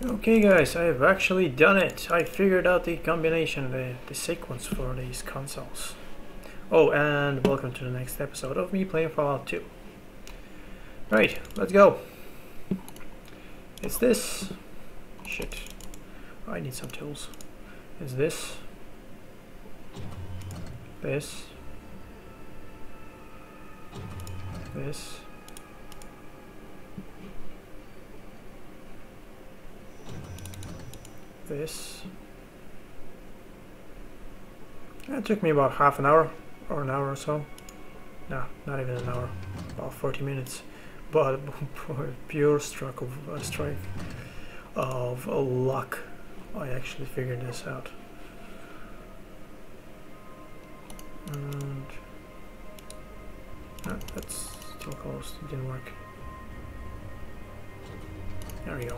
Okay guys, I have actually done it. I figured out the combination, the sequence for these consoles. Oh, and welcome to the next episode of me playing Fallout 2. Right, let's go. It's this. Shit. I need some tools. It's this. This. This. This. It took me about half an hour or an hour or so. No, not even an hour. About 40 minutes. But pure strike of luck, I actually figured this out. And no, that's still close. It didn't work. There we go.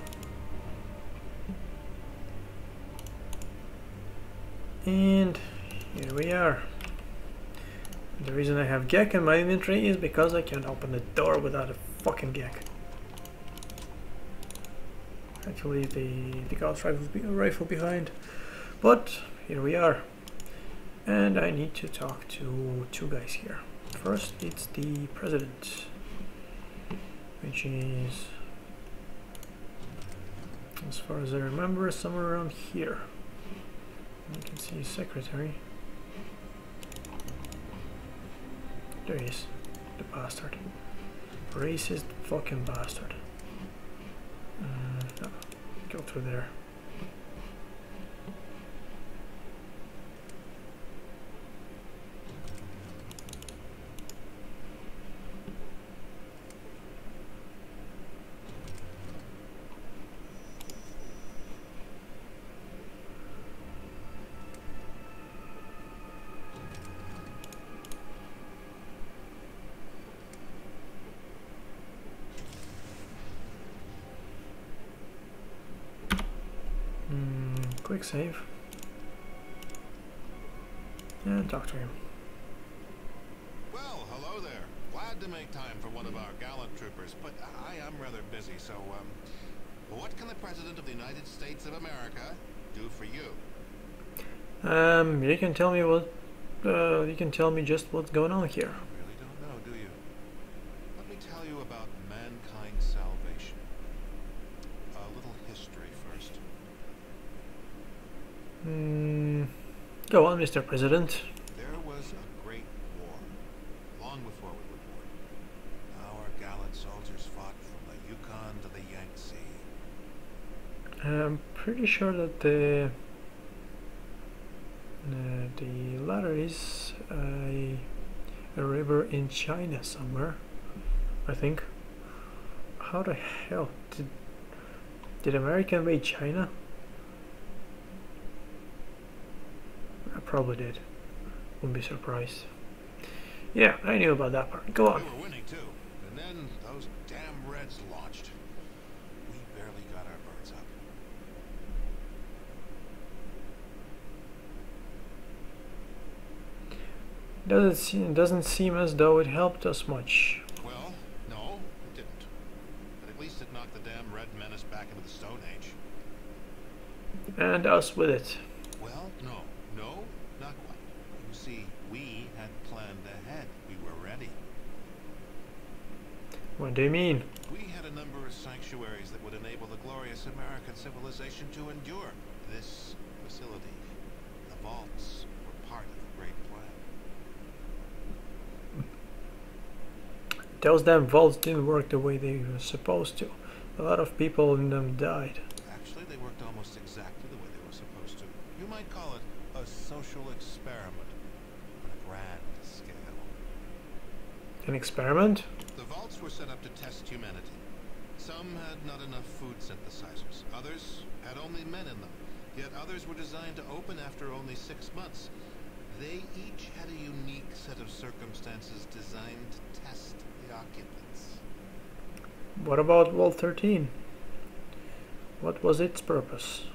And here we are. The reason I have Gek in my inventory is because I can't open the door without a fucking Gek. I had to leave the Gauss rifle behind, but here we are. And I need to talk to two guys here. First, it's the president, which is, as far as I remember, somewhere around here. You can see his secretary. There he is, the bastard. Racist fucking bastard. No, go through there. Quick save. And talk to him. Well, hello there. Glad to make time for one of our gallant troopers, but I am rather busy, so, what can the President of the United States of America do for you? You can tell me what, you can tell me just what's going on here. You really don't know, do you? Let me tell you about mankind's salvation. A little history first. Go on, Mr. President. There was a great war, long before we were born. Our gallant soldiers fought from the Yukon to the Yangtze. I'm pretty sure that the latter is a river in China somewhere, I think. How the hell did America invade China? I probably did. Wouldn't be surprised. Yeah, I knew about that part. Go on. We were winning too, and then those damn Reds launched. We barely got our birds up. Doesn't seem as though it helped us much. Well, no, it didn't. But at least it knocked the damn Red Menace back into the Stone Age. And us with it. Well, no, not quite. You see, we had planned ahead. We were ready. What do you mean? We had a number of sanctuaries that would enable the glorious American civilization to endure. This facility, the vaults, were part of the great plan. Those damn vaults didn't work the way they were supposed to. A lot of people in them died. Actually, they worked almost exactly the way they were supposed to. You might call it a social experiment on a grand scale. An experiment? The vaults were set up to test humanity. Some had not enough food synthesizers. Others had only men in them. Yet others were designed to open after only 6 months. They each had a unique set of circumstances designed to test the occupants. What about Vault 13? What was its purpose?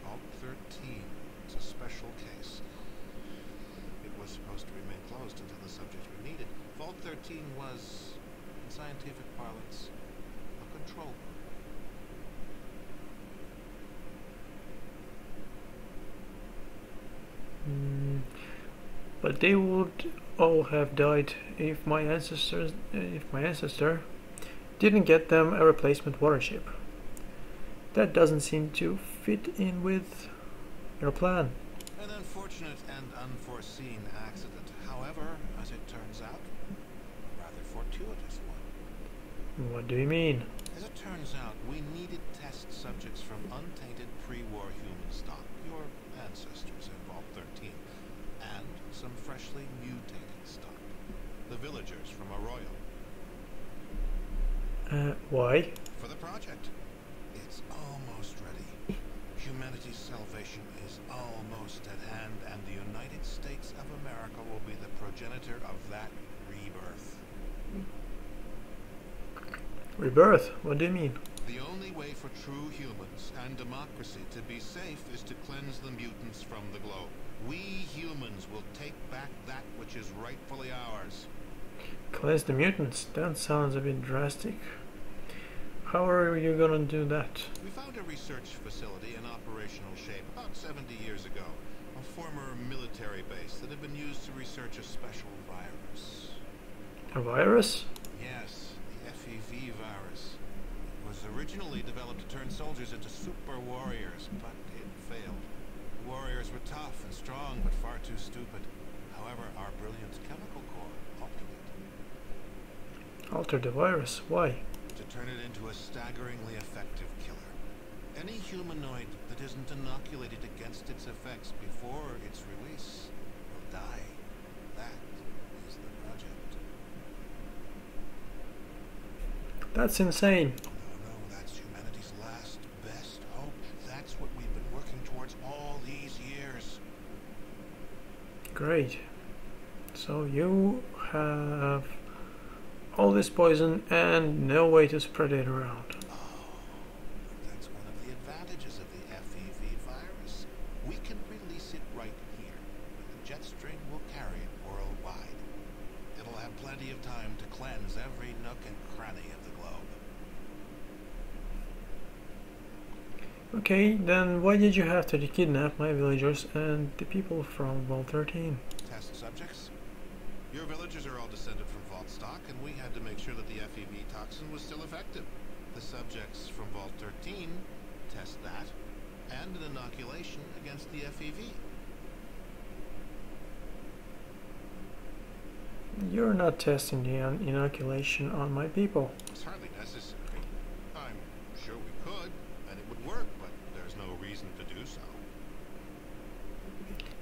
Vault 13 is a special case. It was supposed to remain closed until the subjects were needed. Vault 13 was, in scientific parlance, a control room. but they would all have died if my ancestor didn't get them a replacement watership. That doesn't seem to fit in with your plan. An unfortunate and unforeseen accident. However, as it turns out, a rather fortuitous one. What do you mean? As it turns out, we needed test subjects from untainted pre-war human stock, your ancestors in Vault 13, and some freshly mutated stock, the villagers from Arroyo. Why? For the project. It's almost ready. Humanity's salvation is almost at hand, and the United States of America will be the progenitor of that rebirth. Rebirth? What do you mean? The only way for true humans and democracy to be safe is to cleanse the mutants from the globe. We humans will take back that which is rightfully ours. Cleanse the mutants? That sounds a bit drastic. How are you gonna do that? We found a research facility in operational shape about 70 years ago. A former military base that had been used to research a special virus. A virus? Yes, the F.E.V virus. It was originally developed to turn soldiers into super warriors, but it failed. The warriors were tough and strong, but far too stupid. However, our brilliant chemical core altered it. Alter the virus? Why? To turn it into a staggeringly effective killer. Any humanoid that isn't inoculated against its effects before its release will die. That is the project. That's insane. No, that's humanity's last, best hope. That's what we've been working towards all these years. Great. So you have all this poison and no way to spread it around. Oh, that's one of the advantages of the F.E.V virus. We can release it right here. The jet stream will carry it worldwide. It'll have plenty of time to cleanse every nook and cranny of the globe. Okay, then why did you have to kidnap my villagers and the people from Vault 13? Test subjects? Your villagers are all descended from Vault stock, and we had to make sure that the F.E.V toxin was still effective. The subjects from Vault 13 test that, and an inoculation against the F.E.V. You're not testing the inoculation on my people. It's hardly necessary. I'm sure we could, and it would work, but there's no reason to do so.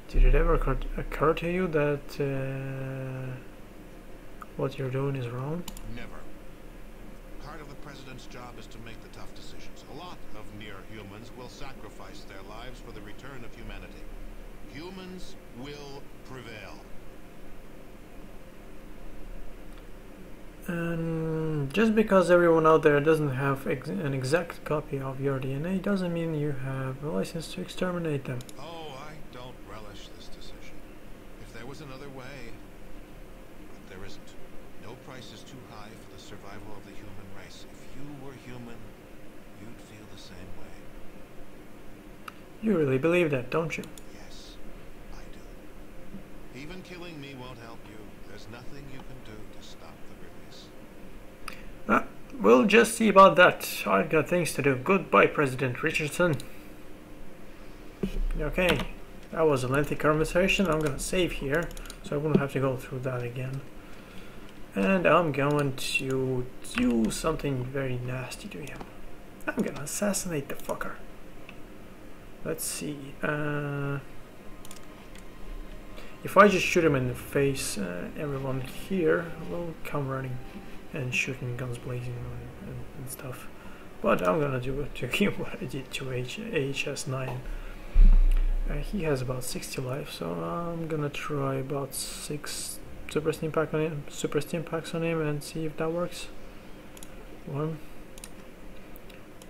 Did it ever occur to you that what you're doing is wrong? Never. Part of the president's job is to make the tough decisions. A lot of near humans will sacrifice their lives for the return of humanity. Humans will prevail. Just because everyone out there doesn't have an exact copy of your DNA doesn't mean you have a license to exterminate them. Oh, I don't relish this decision. If there was another way, but there isn't. No price is too high for the survival of the human race. If you were human, you'd feel the same way. You really believe that, don't you? Yes, I do. Even killing me won't help you. There's nothing you can do to stop the release. We'll just see about that. I've got things to do. Goodbye, President Richardson. Okay, that was a lengthy conversation. I'm gonna save here, so I won't have to go through that again. And I'm going to do something very nasty to him. I'm gonna assassinate the fucker. Let's see. If I just shoot him in the face, everyone here will come running and shooting guns blazing and stuff. But I'm gonna do it to him what I did to HS9. He has about 60 life, so I'm gonna try about 6 super steam packs on him and see if that works. 1,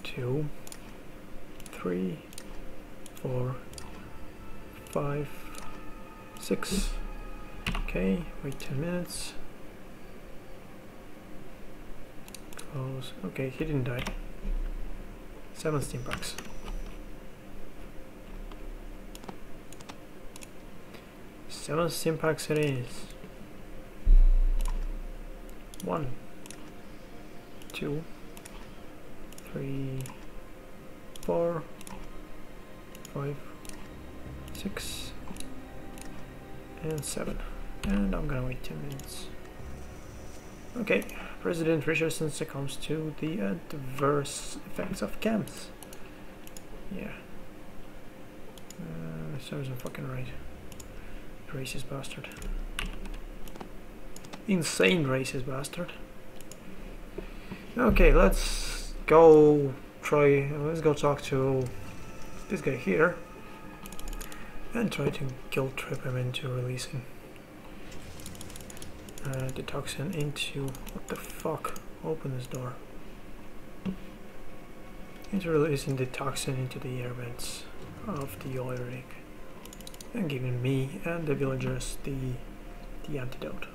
2, 3, 4, 5, 6. Okay, wait 10 minutes. Close. Okay, he didn't die. 7 steam packs. 7 Stimpaks it is. 1, 2, 3, 4, 5, 6, and 7. And I'm gonna wait 10 minutes. Okay, President Richardson succumbs to the adverse effects of chems. Yeah. Serves him fucking right. Racist bastard. Insane racist bastard. Okay, let's go talk to this guy here and try to guilt trip him into releasing the toxin into, what the fuck, open this door, into releasing the toxin into the air vents of the oil rig and giving me and the villagers the antidote.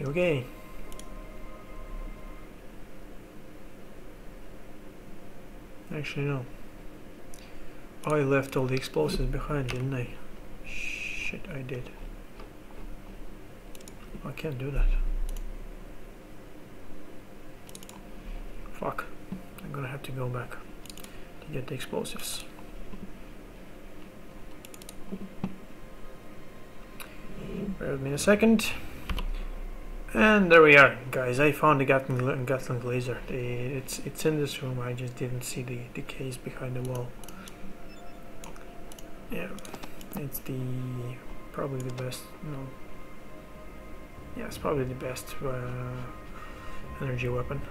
Okay. Actually no. I left all the explosives behind, didn't I? Shit, I did. I can't do that. Fuck. I'm gonna have to go back to get the explosives. Bear with me a second. And there we are, guys. I found the Gatling laser. It's in this room. I just didn't see the case behind the wall. Yeah, it's probably the best. No. Yeah, it's probably the best energy weapon.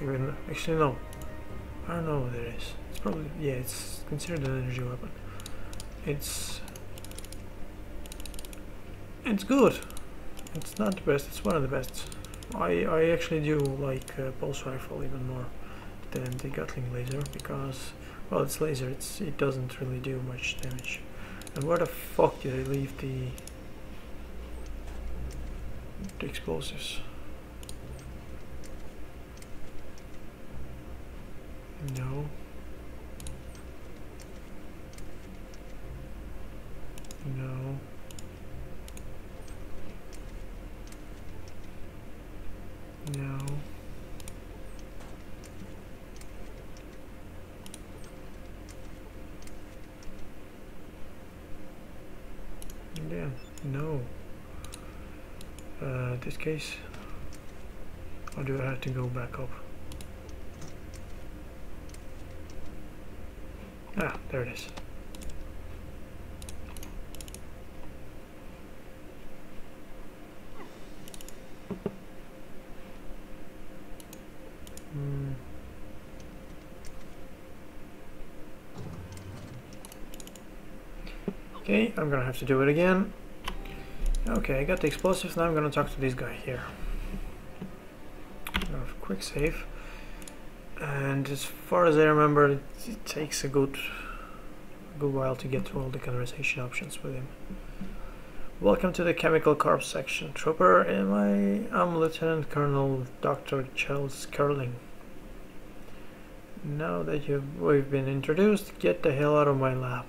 Even actually no, I don't know what it is. It's probably, yeah, it's considered an energy weapon. It's good. It's not the best. It's one of the best. I actually do like pulse rifle even more than the Gatling laser because, well, it's laser. It doesn't really do much damage. And where the fuck did I leave the explosives? No. No. No. Yeah, no. This case, or do I have to go back up? Ah, there it is. Okay, I'm gonna have to do it again. Okay, I got the explosives, now I'm gonna talk to this guy here. Quick save. And as far as I remember, it takes a good while to get through all the conversation options with him. Welcome to the Chemical Corps section, Trooper. I'm Lieutenant Colonel Dr. Charles Curling. Now that we've been introduced, get the hell out of my lab.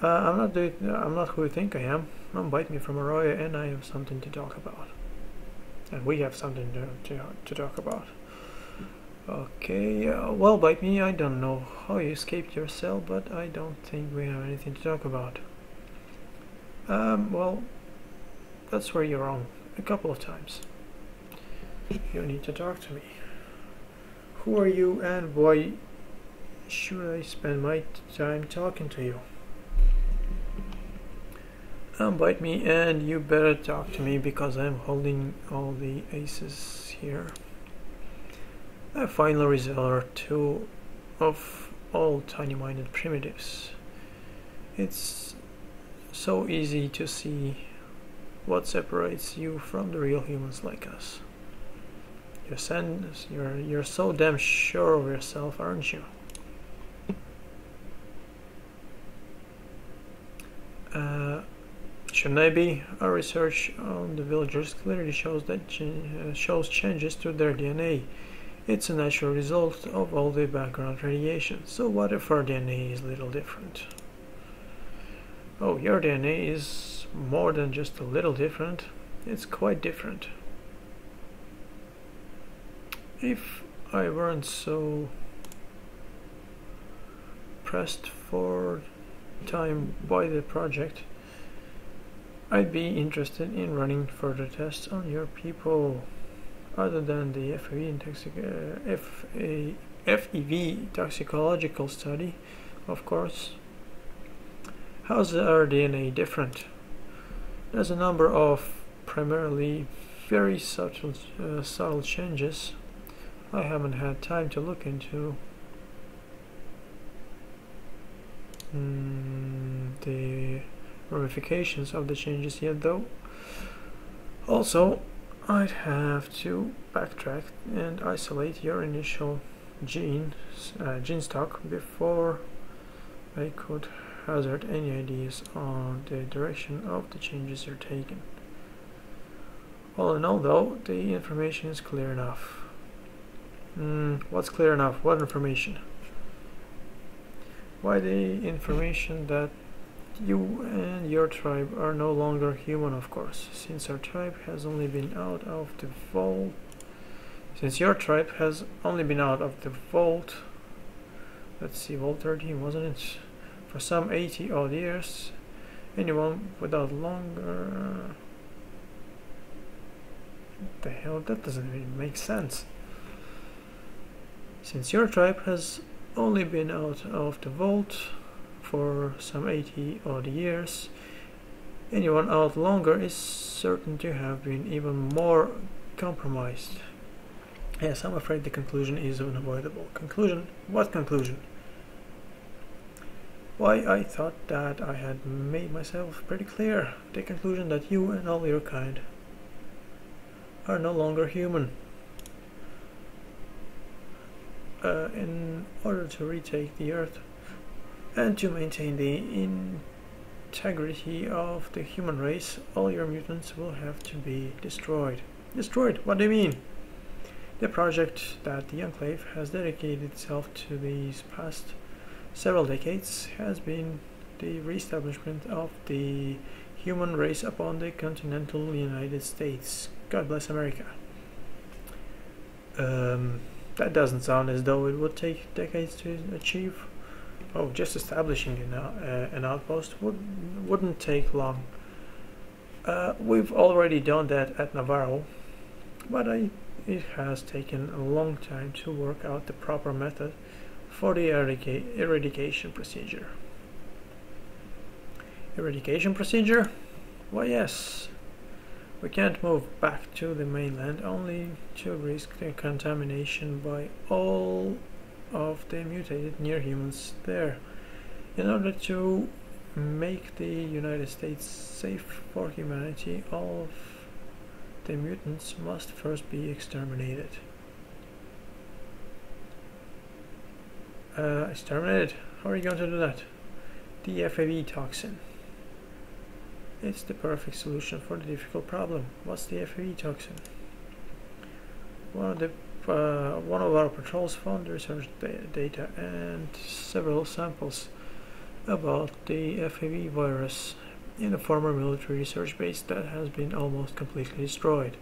I'm not who you think I am. I'm bytemeah from Arroyo, and I have something to talk about. And we have something to talk about. Okay, well, bytemeah, I don't know how you escaped your cell, but I don't think we have anything to talk about. Well, that's where you're wrong. A couple of times. You need to talk to me. Who are you, and why should I spend my time talking to you? bytemeah, and you better talk to me because I'm holding all the aces here. A final resort of all tiny-minded primitives. It's so easy to see what separates you from the real humans like us. You're so damn sure of yourself, aren't you? Shouldn't I be? Our research on the villagers clearly shows changes to their DNA It's a natural result of all the background radiation. So what if our DNA is a little different? Oh, your DNA is more than just a little different. It's quite different. If I weren't so pressed for time by the project, I'd be interested in running further tests on your people, other than the F.E.V toxicological study, of course. How's our DNA different? There's a number of primarily very subtle changes I haven't had time to look into. The ramifications of the changes yet, though. Also, I'd have to backtrack and isolate your initial gene stock before I could hazard any ideas on the direction of the changes you're taking. All in all, though, the information is clear enough. What's clear enough? What information? Why, the information that you and your tribe are no longer human, of course, since our tribe has only been out of the vault. Since your tribe has only been out of the vault, let's see, Vault 13, wasn't it? For some 80 odd years, anyone without longer. What the hell? That doesn't even make sense. Since your tribe has only been out of the vault for some 80 odd years, anyone out longer is certain to have been even more compromised. Yes, I'm afraid the conclusion is unavoidable. Conclusion? What conclusion? Why, I thought that I had made myself pretty clear. The conclusion that you and all your kind are no longer human. In order to retake the Earth and to maintain the integrity of the human race, all your mutants will have to be destroyed. Destroyed? What do you mean? The project that the Enclave has dedicated itself to these past several decades has been the reestablishment of the human race upon the continental United States. God bless America. That doesn't sound as though it would take decades to achieve. Oh, just establishing an outpost wouldn't take long. We've already done that at Navarro, but it has taken a long time to work out the proper method for the eradication procedure. Eradication procedure? Why, yes. We can't move back to the mainland only to risk the contamination by all of the mutated near-humans there. In order to make the United States safe for humanity, all of the mutants must first be exterminated. Exterminated? How are you going to do that? The F.E.V toxin. It's the perfect solution for the difficult problem. What's the F.E.V toxin? One of our patrols found research data and several samples about the F.E.V virus in a former military research base that has been almost completely destroyed.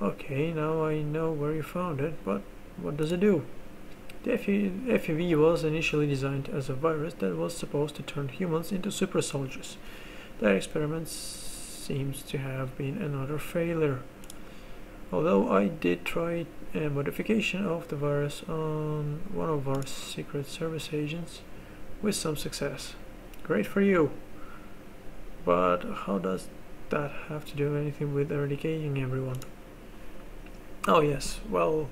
Okay, now I know where you found it, but what does it do? The F.E.V was initially designed as a virus that was supposed to turn humans into super soldiers. That experiment seems to have been another failure. Although I did try a modification of the virus on one of our Secret Service agents with some success. Great for you. But how does that have to do anything with eradicating everyone? Oh yes, well,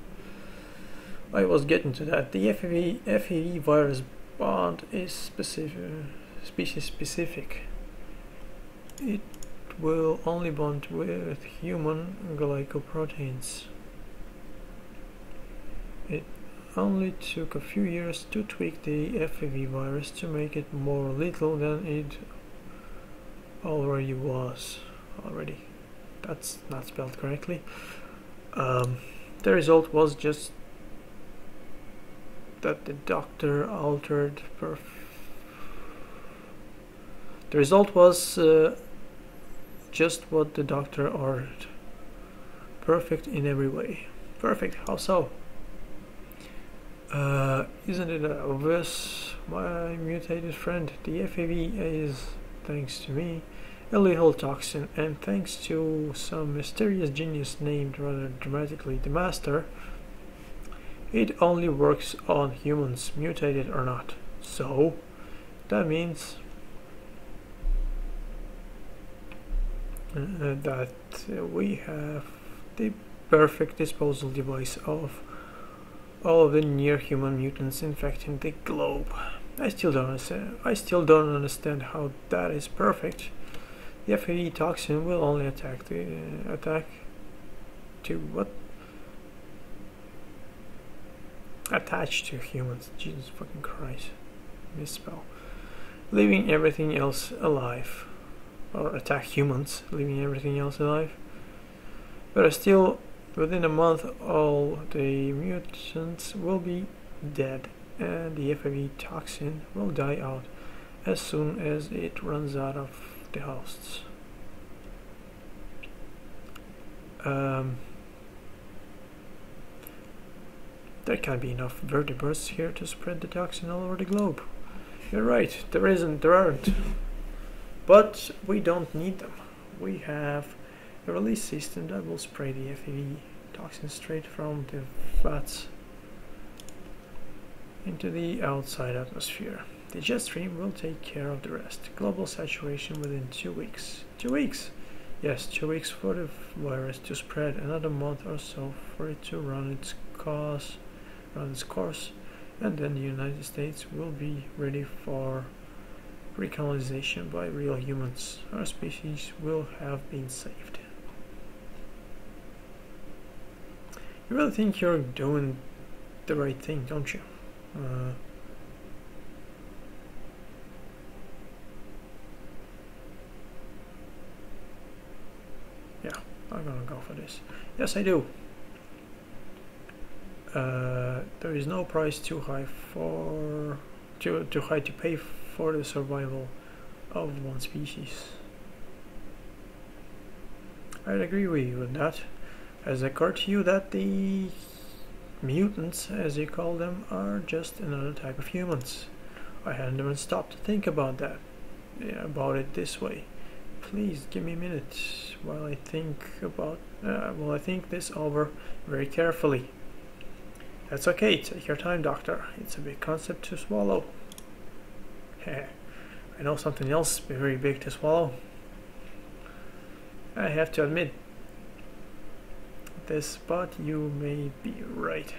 I was getting to that. The F.E.V virus bond is species specific. It will only bond with human glycoproteins. It only took a few years to tweak the F.E.V virus to make it more lethal than it already was. That's not spelled correctly. The result was just that the doctor altered the result was just what the doctor ordered. Perfect in every way. Perfect, how so? Isn't it obvious, my mutated friend? The F.E.V is, thanks to me, a lethal toxin, and thanks to some mysterious genius named rather dramatically the Master, it only works on humans, mutated or not. So, that means that we have the perfect disposal device of all of the near-human mutants infecting the globe. I still don't understand how that is perfect. The F.E.V toxin will only attack attach to humans. Jesus fucking Christ. Misspell. Leaving everything else alive. Or attack humans, leaving everything else alive. But still, within a month, all the mutants will be dead, and the F.E.V toxin will die out as soon as it runs out of the hosts. There can't be enough vertebrates here to spread the toxin all over the globe. You're right, there aren't. But we don't need them. We have a release system that will spray the F.E.V toxin straight from the vats into the outside atmosphere. The jet stream will take care of the rest. Global saturation within 2 weeks. 2 weeks? Yes, 2 weeks for the virus to spread, another month or so for it to run its course, and then the United States will be ready for recolonization by real humans. Our species will have been saved. You really think you're doing the right thing, don't you? Yeah, I'm gonna go for this. Yes, I do. There is no price too high to pay for the survival of one species. I'd agree with you on that. Has it occurred to you that the mutants, as you call them, are just another type of humans? I hadn't even stopped to think about that, about it this way. Please give me a minute while I think this over very carefully. That's okay, take your time, Doctor. It's a big concept to swallow. I know something else very big to swallow. I have to admit this, but you may be right.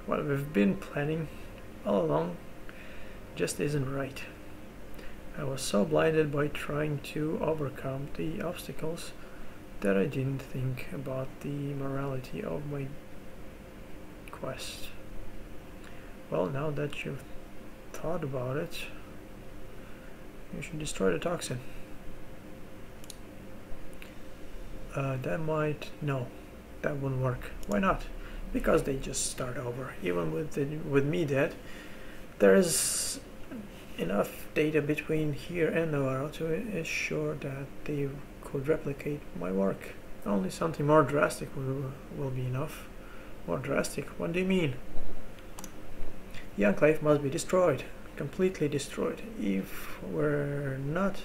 What we've been planning all along just isn't right. I was so blinded by trying to overcome the obstacles that I didn't think about the morality of my quest. Well, now that you've thought about it, you should destroy the toxin. No, that wouldn't work. Why not? Because they just start over. Even with me dead, there is enough data between here and Navarro to ensure that they could replicate my work. Only something more drastic will be enough. More drastic? What do you mean? The Enclave must be destroyed. Completely destroyed. If we're not,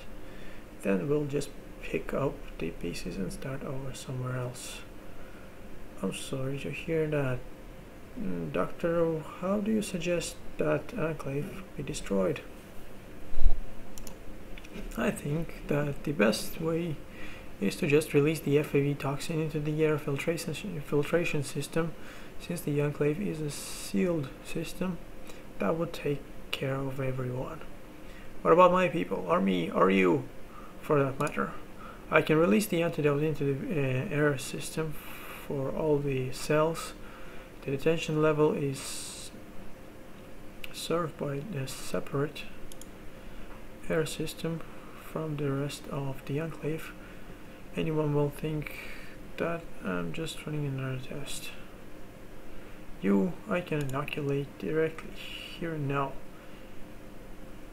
then we'll just pick up the pieces and start over somewhere else. I'm sorry to hear that. Doctor, how do you suggest that Enclave be destroyed? I think that the best way is to just release the F.E.V toxin into the air filtration system. Since the Enclave is a sealed system, that would take care of everyone. What about my people, or me, or you, for that matter? I can release the antidote into the air system for all the cells. The detention level is served by a separate air system from the rest of the Enclave. Anyone will think that I'm just running another test. You, I can inoculate directly here and now.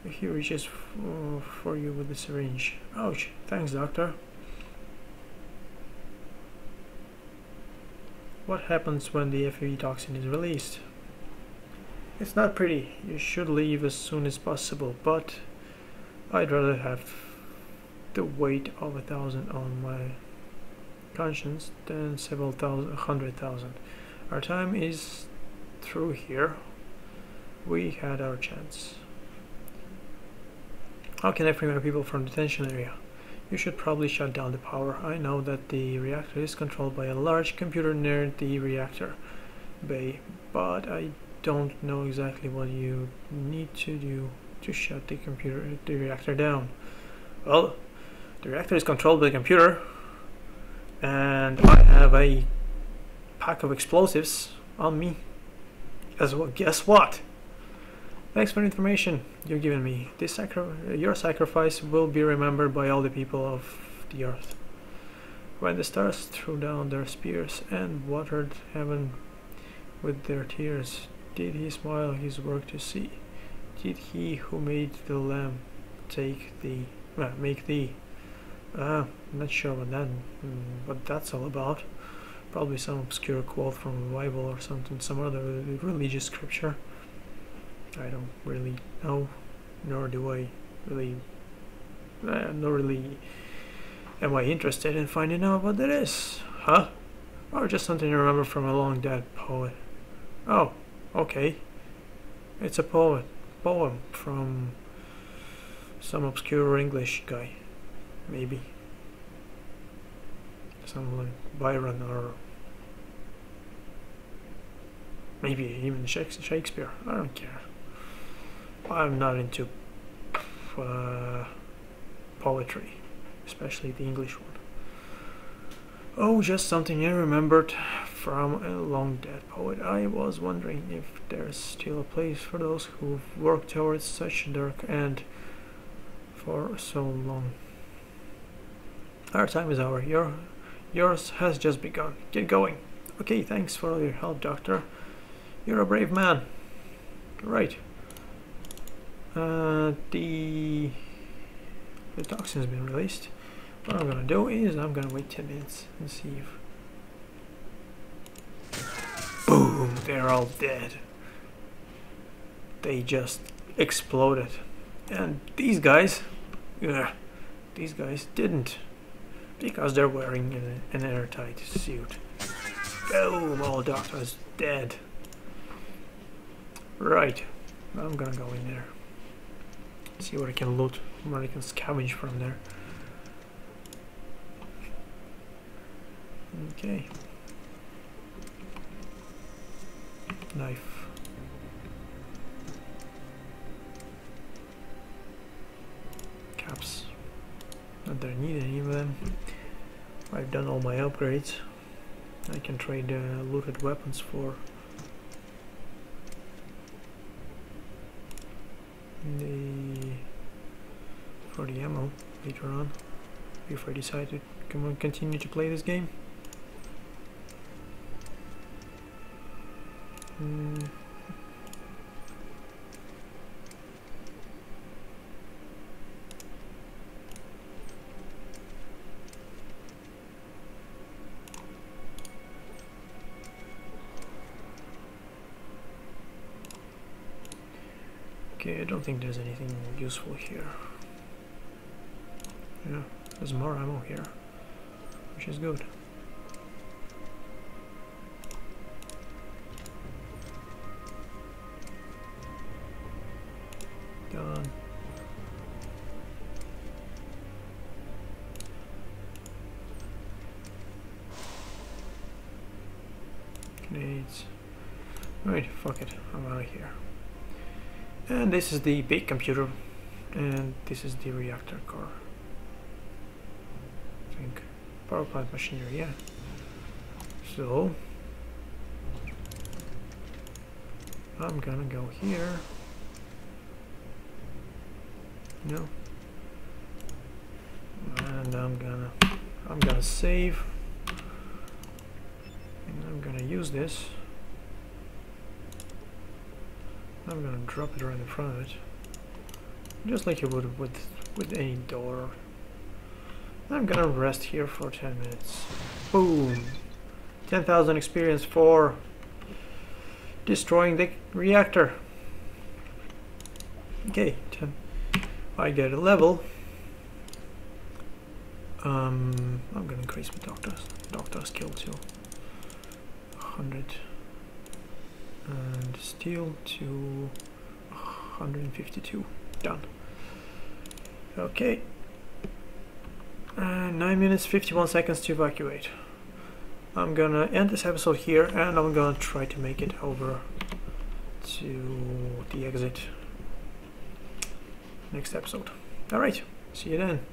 He reaches for you with the syringe. Ouch, thanks, doctor. What happens when the F.E.V toxin is released? It's not pretty. You should leave as soon as possible, but I'd rather have the weight of 1,000 on my conscience than several thousand, 100,000. Our time is through here. We had our chance. How can I free my people from the detention area? You should probably shut down the power. I know that the reactor is controlled by a large computer near the reactor bay, but I don't know exactly what you need to do to shut the reactor down. Well, the reactor is controlled by the computer, and I have a pack of explosives on me as well. Guess what? Thanks for the information you're giving me. Your sacrifice will be remembered by all the people of the earth. When the stars threw down their spears and watered heaven with their tears, did he smile his work to see? Did he who made the lamb make thee? I'm not sure what that's all about. Probably some obscure quote from the Bible or something, some other religious scripture. I don't really know, nor do I really, nor really am I interested in finding out what that is. Huh? Or just something I remember from a long dead poet. Oh, okay. It's a poem from some obscure English guy, maybe. Some like Byron or maybe even Shakespeare. I don't care. I'm not into poetry, especially the English one. Oh, just something I remembered from a long dead poet. I was wondering if there's still a place for those who've worked towards such a dark end for so long. Our time is over. Yours has just begun. Get going. Okay, thanks for all your help, Doctor. You're a brave man. Right. The toxin's been released. What I'm gonna do is I'm gonna wait 10 minutes and see if... Boom! They're all dead. They just exploded. And these guys... these guys didn't. Because they're wearing an airtight suit. Boom! All doctors dead. Right. I'm gonna go in there. See what I can loot, what I can scavenge from there. Okay. Knife. Caps. Not that I need any of them. I've done all my upgrades. I can trade looted weapons for the ammo later on, if I decide to continue to play this game. Okay, I don't think there's anything useful here. Yeah, there's more ammo here, which is good. Done. Grenades. Right, fuck it, I'm out of here. And this is the big computer, and this is the reactor core. I think power plant machinery, yeah. So I'm gonna go here. No. And I'm gonna save. And I'm gonna use this. I'm gonna drop it right in front of it, just like you would with any door. I'm gonna rest here for 10 minutes. Boom! 10,000 experience for destroying the reactor. Okay, I get a level. I'm gonna increase my doctor skill to 100 and steel to 152. Done. Okay. 9 minutes 51 seconds to evacuate. I'm gonna end this episode here, and I'm gonna try to make it over to the exit next episode. Alright, see you then.